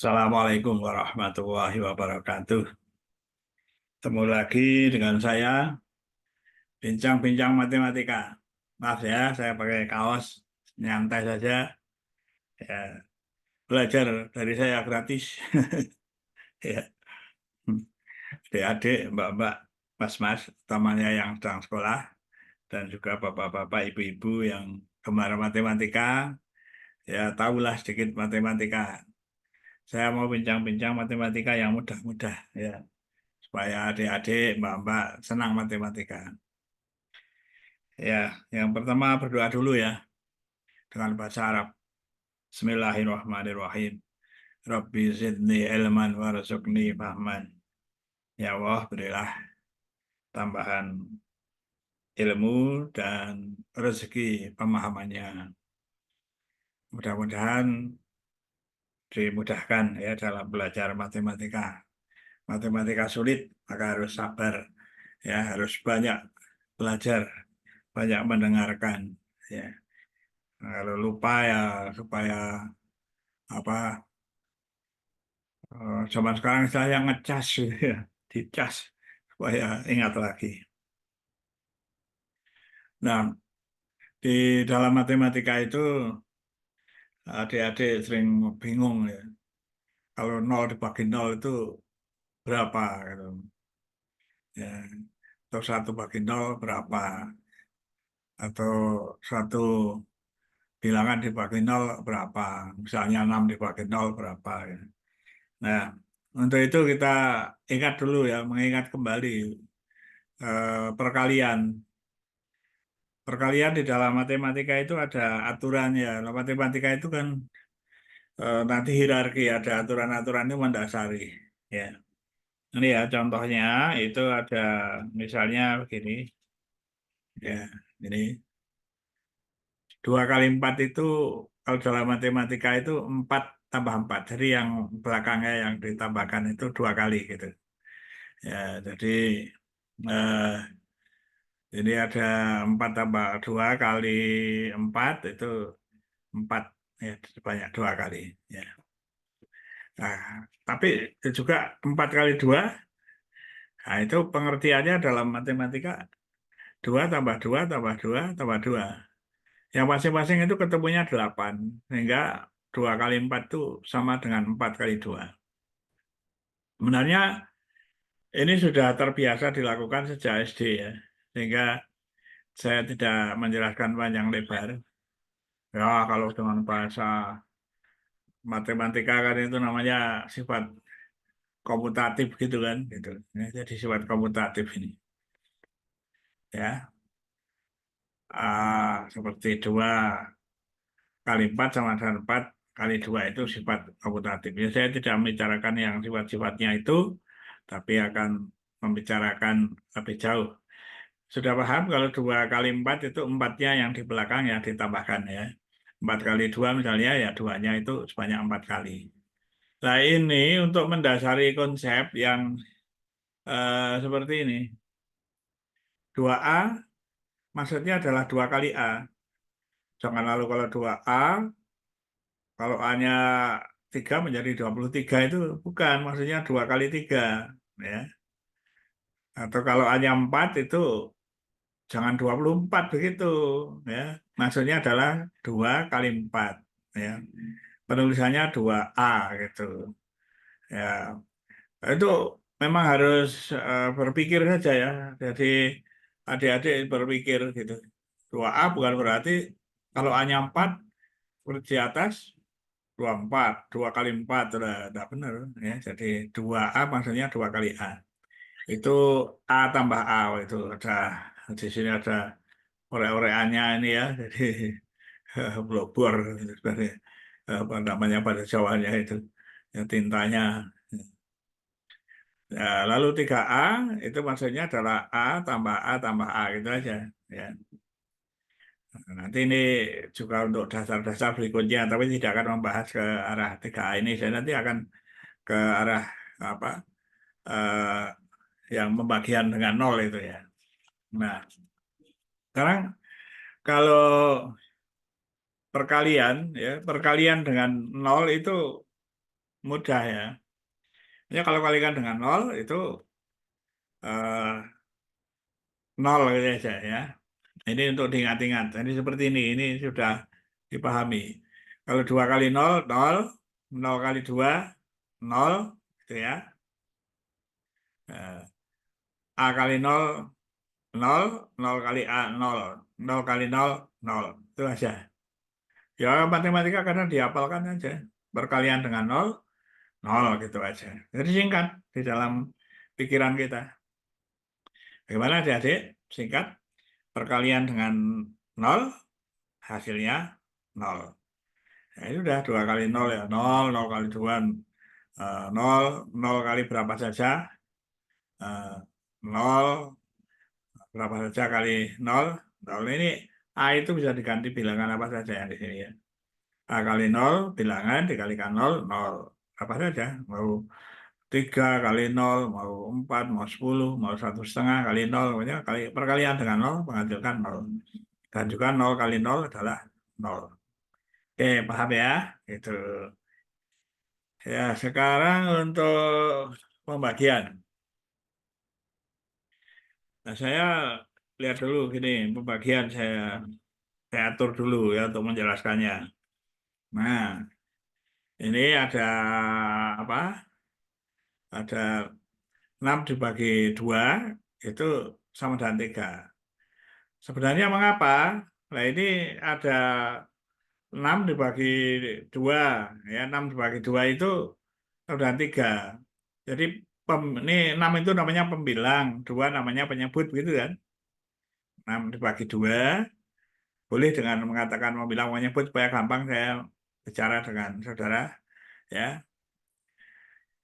Assalamualaikum warahmatullahi wabarakatuh. Ketemu lagi dengan saya, bincang-bincang matematika. Maaf ya, saya pakai kaos, nyantai saja. Ya, belajar dari saya gratis. Ya. Adik-adik, mbak-mbak, mas-mas, temannya yang sedang sekolah, dan juga bapak-bapak, ibu-ibu yang gemar matematika, ya tahulah sedikit matematika. Saya mau bincang-bincang matematika yang mudah-mudah, ya, supaya adik-adik, mbak-mbak senang matematika. Ya, yang pertama berdoa dulu ya dengan bahasa Arab. Bismillahirrahmanirrahim. Rabbi zidni ilman warzuqni fahman. Ya Allah, berilah tambahan ilmu dan rezeki pemahamannya. Mudah-mudahan dimudahkan ya dalam belajar matematika. Matematika sulit, maka harus sabar. Ya, harus banyak belajar, banyak mendengarkan. Ya, kalau lupa ya supaya apa zaman sekarang saya ngecas gitu ya, dicas supaya ingat lagi. Nah, di dalam matematika itu adik-adik sering bingung ya. Kalau nol dibagi nol itu berapa gitu. Ya, atau satu bagi nol berapa, atau satu bilangan dibagi nol berapa, misalnya 6 dibagi nol berapa ya. Nah, untuk itu kita ingat dulu ya, mengingat kembali perkalian. Perkalian di dalam matematika itu ada aturannya. Nah, matematika itu kan nanti hierarki, ada aturan-aturan itu mendasari. Ya, ini ya contohnya itu ada misalnya begini. Ya, ini 2 kali 4 itu kalau dalam matematika itu 4 tambah 4. Jadi yang belakangnya yang ditambahkan itu 2 kali gitu. Ya, jadi eh, ini ada 4 tambah 2 kali 4 itu 4 ya sebanyak 2 kali ya. Nah, tapi juga 4 kali 2, nah itu pengertiannya dalam matematika 2 tambah 2 tambah 2 tambah 2. Yang masing-masing itu ketemunya 8, sehingga 2 kali 4 itu sama dengan 4 kali 2. Sebenarnya ini sudah terbiasa dilakukan sejak SD ya, sehingga saya tidak menjelaskan panjang lebar. Ya, kalau dengan bahasa matematika kan itu namanya sifat komutatif gitu kan gitu ya, jadi sifat komutatif ini ya. Seperti 2 kali 4 sama dengan 4 kali 2 itu sifat komutatif ya. Saya tidak membicarakan yang sifat-sifatnya itu, tapi akan membicarakan lebih jauh. Sudah paham kalau 2 kali 4 itu 4-nya yang di belakang yang ditambahkan ya. 4 kali 2 misalnya ya 2-nya itu sebanyak 4 kali. Nah, ini untuk mendasari konsep yang seperti ini. 2A maksudnya adalah 2 kali A. Jangan lalu kalau 2A, kalau A-nya 3 menjadi 23 itu bukan, maksudnya 2 kali 3. Ya. Atau kalau A-nya 4 itu jangan 24 begitu. Ya. Maksudnya adalah 2 kali 4. Ya. Penulisannya 2A gitu. Ya. Itu memang harus berpikir saja ya. Jadi adik-adik berpikir gitu. 2A bukan berarti kalau A-nya 4 di atas 24, 2 kali 4 sudah benar ya. Jadi 2A maksudnya 2 kali A. Itu A tambah A itu ada di sini ada orek-orekannya ini ya. Jadi blobor sebenarnya apa namanya pada Jawanya itu ya tintanya. Ya, lalu 3A itu maksudnya adalah A tambah A gitu aja ya. Nah, nanti ini juga untuk dasar-dasar berikutnya, tapi tidak akan membahas ke arah 3A ini. Saya nanti akan ke arah apa yang pembagian dengan nol itu ya. Nah, sekarang kalau perkalian ya, perkalian dengan nol itu mudah ya. Ya kalau kalikan dengan 0 itu 0 gitu aja ya. Ini untuk diingat-ingat. Ini seperti ini sudah dipahami. Kalau 2 kali 0, 0, 0 kali 2, 0, gitu ya. Eh, A kali 0, 0, 0 kali A, 0, 0 kali 0, 0. Itu aja. Ya matematika kadang dihafalkan aja. Perkalian dengan 0, 0 gitu aja. Jadi singkat di dalam pikiran kita. Bagaimana adik-adik? Singkat. Perkalian dengan 0, hasilnya 0. Nah, ini udah 2 kali 0 ya. 0, 0 kali 2, 0, 0 kali berapa saja. 0, berapa saja kali 0. 0 ini A itu bisa diganti bilangan apa saja yang di sini ya. A kali 0, bilangan dikalikan 0, 0. Apa saja. Mau 3 kali 0, mau 4, mau 10, mau 1,5 kali 0. Pokoknya perkalian dengan 0 menghasilkan 0. Dan juga 0 kali 0 adalah 0. Oke, paham ya? Itu. Ya, sekarang untuk pembagian. Nah, saya lihat dulu gini, pembagian saya atur dulu ya untuk menjelaskannya. Nah, ini ada apa? Ada 6 dibagi 2 itu sama dengan 3. Sebenarnya mengapa? Nah, ini ada 6 dibagi 2, ya 6 dibagi 2 itu sama dengan 3. Jadi ini 6 itu namanya pembilang, 2 namanya penyebut gitu kan. 6 dibagi 2 boleh dengan mengatakan pembilang penyebut supaya gampang saya bicara dengan saudara ya.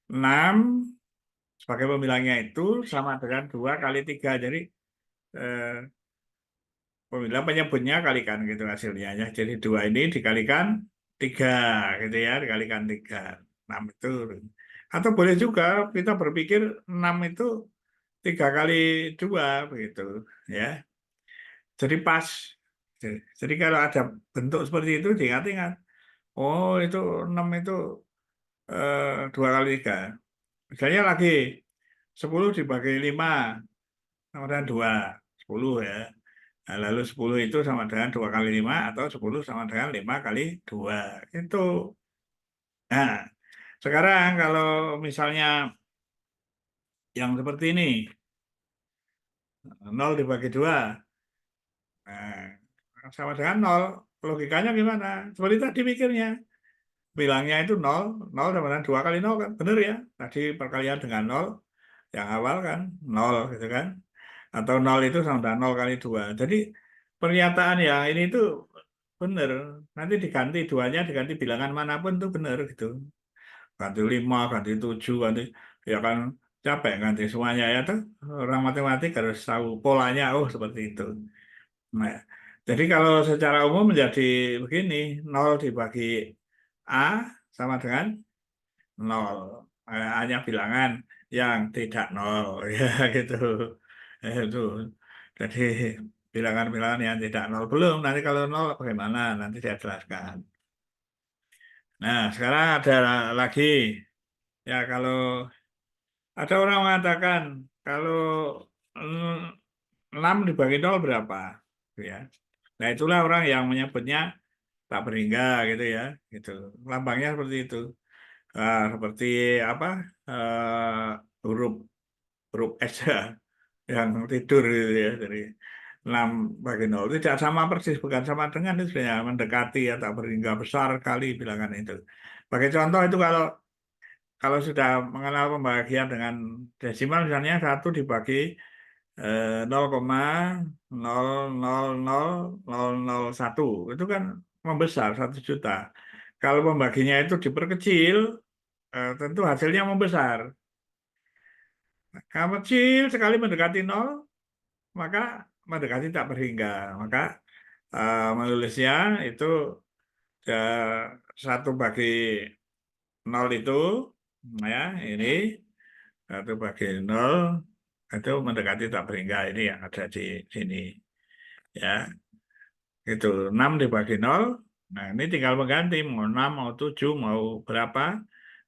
6 sebagai pembilangnya itu sama dengan 2 kali 3. Jadi eh, pembilang penyebutnya kalikan gitu hasilnya ya. Jadi 2 ini dikalikan 3 gitu ya, dikalikan 3. 6 itu. Atau boleh juga kita berpikir 6 itu 3 kali 2 begitu ya. Jadi pas. Jadi kalau ada bentuk seperti itu diingat-ingat. Oh itu 6 itu 2 kali 3. Misalnya lagi 10 dibagi 5 sama dengan 2. 10 ya. Nah, lalu 10 itu sama dengan 2 kali 5 atau 10 sama dengan 5 kali 2. Itu. Nah, sekarang kalau misalnya yang seperti ini, 0 dibagi 2, nah, sama dengan 0. Logikanya gimana? Seperti tadi pikirnya. Bilangnya itu 0, 0 sama dengan 2 kali 0 kan? Benar ya? Tadi perkalian dengan 0, yang awal kan 0 gitu kan. Atau 0 itu sama dengan 0 kali 2. Jadi pernyataan yang ini itu benar. Nanti diganti duanya, diganti bilangan manapun itu benar gitu. Ganti 5, ganti 7, ganti ya kan capek ganti semuanya ya tuh. Orang matematik harus tahu polanya, oh seperti itu. Nah, jadi kalau secara umum menjadi begini, 0 dibagi A sama dengan 0. Hanya bilangan yang tidak 0 ya gitu. Itu. Jadi bilangan-bilangan yang tidak 0 belum. Nanti kalau 0 bagaimana? Nanti saya jelaskan. Nah, sekarang ada lagi. Ya, kalau ada orang mengatakan kalau 6 dibagi 0 berapa? Ya. Nah, itulah orang yang menyebutnya tak berhingga gitu ya. Gitu. Lambangnya seperti itu. Seperti apa? Huruf huruf S ya, yang tidur gitu ya. Jadi 6 bagi 0 tidak sama persis, bukan sama dengan itu sebenarnya mendekati ya, tak berhingga besar kali bilangan itu. Sebagai contoh itu kalau sudah mengenal pembagian dengan desimal misalnya 1 dibagi 0,000001 itu kan membesar 1 juta. Kalau pembaginya itu diperkecil tentu hasilnya membesar. Kalau kecil sekali mendekati 0 maka mendekati tak berhingga. Maka menulisnya itu 1 bagi 0 itu ya ini 1 bagi 0 itu mendekati tak berhingga, ini yang ada di sini ya. Itu 6 dibagi 0. Nah, ini tinggal mengganti mau 6 mau 7 mau berapa.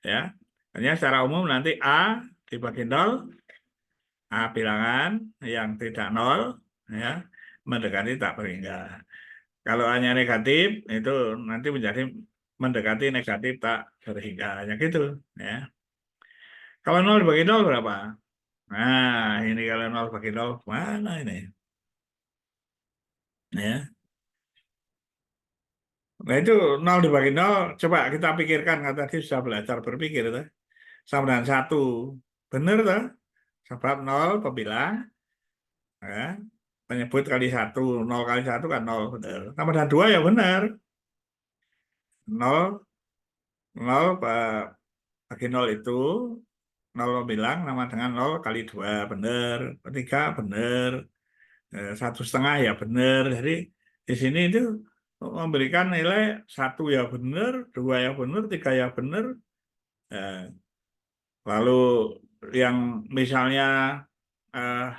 ya. Hanya secara umum nanti A dibagi 0, A bilangan yang tidak 0, ya, mendekati tak berhingga. Kalau A-nya negatif, itu nanti menjadi mendekati negatif tak berhingga. Ya gitu, ya. Kalau 0 dibagi 0 berapa? Nah, ini kalau 0 bagi 0, mana ini? Ya. Nah, itu 0 dibagi 0, coba kita pikirkan, kan tadi sudah belajar berpikir, tuh. Sama dengan 1. Benar, tuh. Sebab 0 pembilang, ya. Penyebut kali 1, 0 kali 1 kan 0, benar. Sama dengan 2 ya benar. 0, 0 bagi 0 itu 0 bilang sama dengan 0 kali 2 benar, 3 benar, 1,5 ya benar. Jadi di sini itu memberikan nilai 1 ya benar, 2 ya benar, 3 ya benar. Eh, Lalu yang misalnya eh,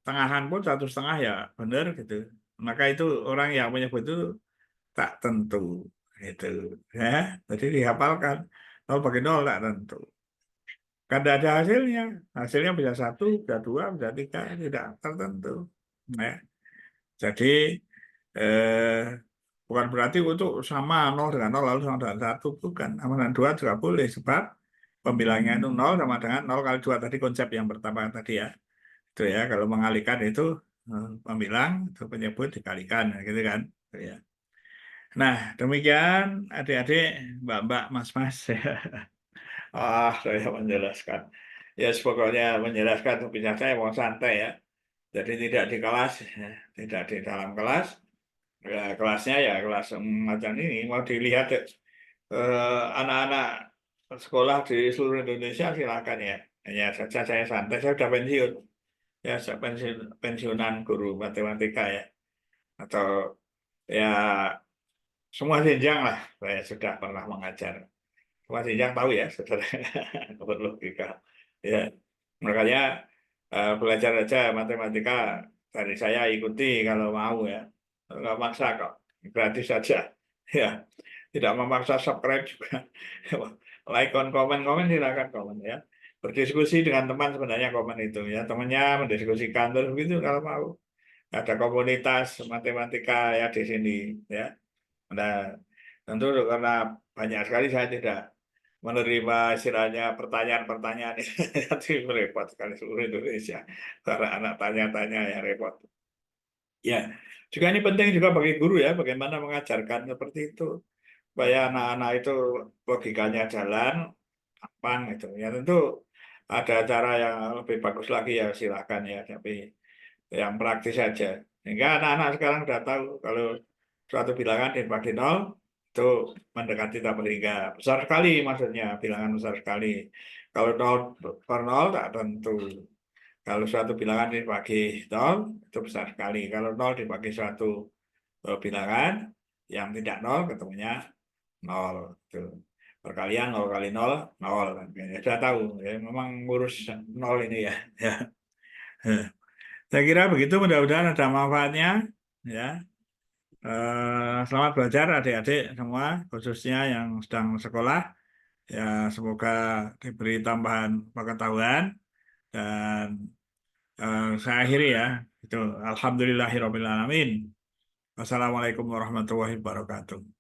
tengahan pun 1,5 ya benar gitu. Maka itu orang yang menyebut itu tak tentu gitu, ya. Jadi dihafalkan 0 bagi 0 tak tentu. Kan tidak ada hasilnya. Hasilnya bisa 1, bisa 2, bisa 3, tidak tertentu. Ya. Jadi eh, bukan berarti untuk sama 0 dengan 0 lalu sama dengan 1, bukan. Sama dengan 2 juga boleh sebab pembilangnya itu 0 sama dengan 0 kali 2 tadi, konsep yang pertama tadi, ya. Itu ya, kalau mengalihkan itu pembilang itu penyebut dikalikan, gitu kan. Gitu ya. Nah, demikian adik-adik, mbak-mbak, mas-mas. Saya menjelaskan. Ya, pokoknya menjelaskan bisa saya mau santai, ya. Jadi tidak di kelas, ya. Tidak di dalam kelas. Ya, kelasnya ya kelas macam ini. Mau dilihat anak-anak sekolah di seluruh Indonesia silakan, ya. Hanya saja saya santai, saya sudah pensiun. Ya, saya pensiunan guru matematika, ya. Atau ya semua jenjang lah saya sudah pernah mengajar. Semua jenjang tahu ya, saudara. Berlogika. Ya, makanya belajar aja matematika dari saya, ikuti kalau mau, ya. Nggak maksa kok, gratis saja. Ya, tidak memaksa, subscribe juga. Like, komen, komen silakan komen, ya. Berdiskusi dengan teman sebenarnya komen itu, ya. Temannya mendiskusikan terus begitu kalau mau. Ada komunitas matematika ya di sini, ya. Nah, tentu karena banyak sekali saya tidak menerima istilahnya pertanyaan-pertanyaan ini. Nanti repot sekali seluruh Indonesia. Para anak tanya-tanya ya repot. Ya, juga ini penting juga bagi guru, ya, bagaimana mengajarkan seperti itu supaya anak-anak itu logikanya jalan, gampang itu. Ya tentu ada cara yang lebih bagus lagi, ya silakan, ya, tapi yang praktis saja. Sehingga anak-anak sekarang sudah tahu kalau suatu bilangan dibagi 0 itu mendekati tak berhingga. Besar sekali maksudnya, bilangan besar sekali. Kalau 0 per 0 tak tentu. Kalau suatu bilangan dibagi 0 itu besar sekali. Kalau 0 dibagi suatu bilangan yang tidak 0 ketemunya 0. Itu. Perkalian 0 kali 0, 0. Ya, sudah tahu. Ya, memang ngurus 0 ini, ya. Ya. Saya kira begitu, mudah-mudahan ada manfaatnya, ya. Selamat belajar adik-adik semua, khususnya yang sedang sekolah. Ya, semoga diberi tambahan pengetahuan dan saya akhiri, ya. Itu Alhamdulillahirobbilalamin. Wassalamualaikum warahmatullahi wabarakatuh.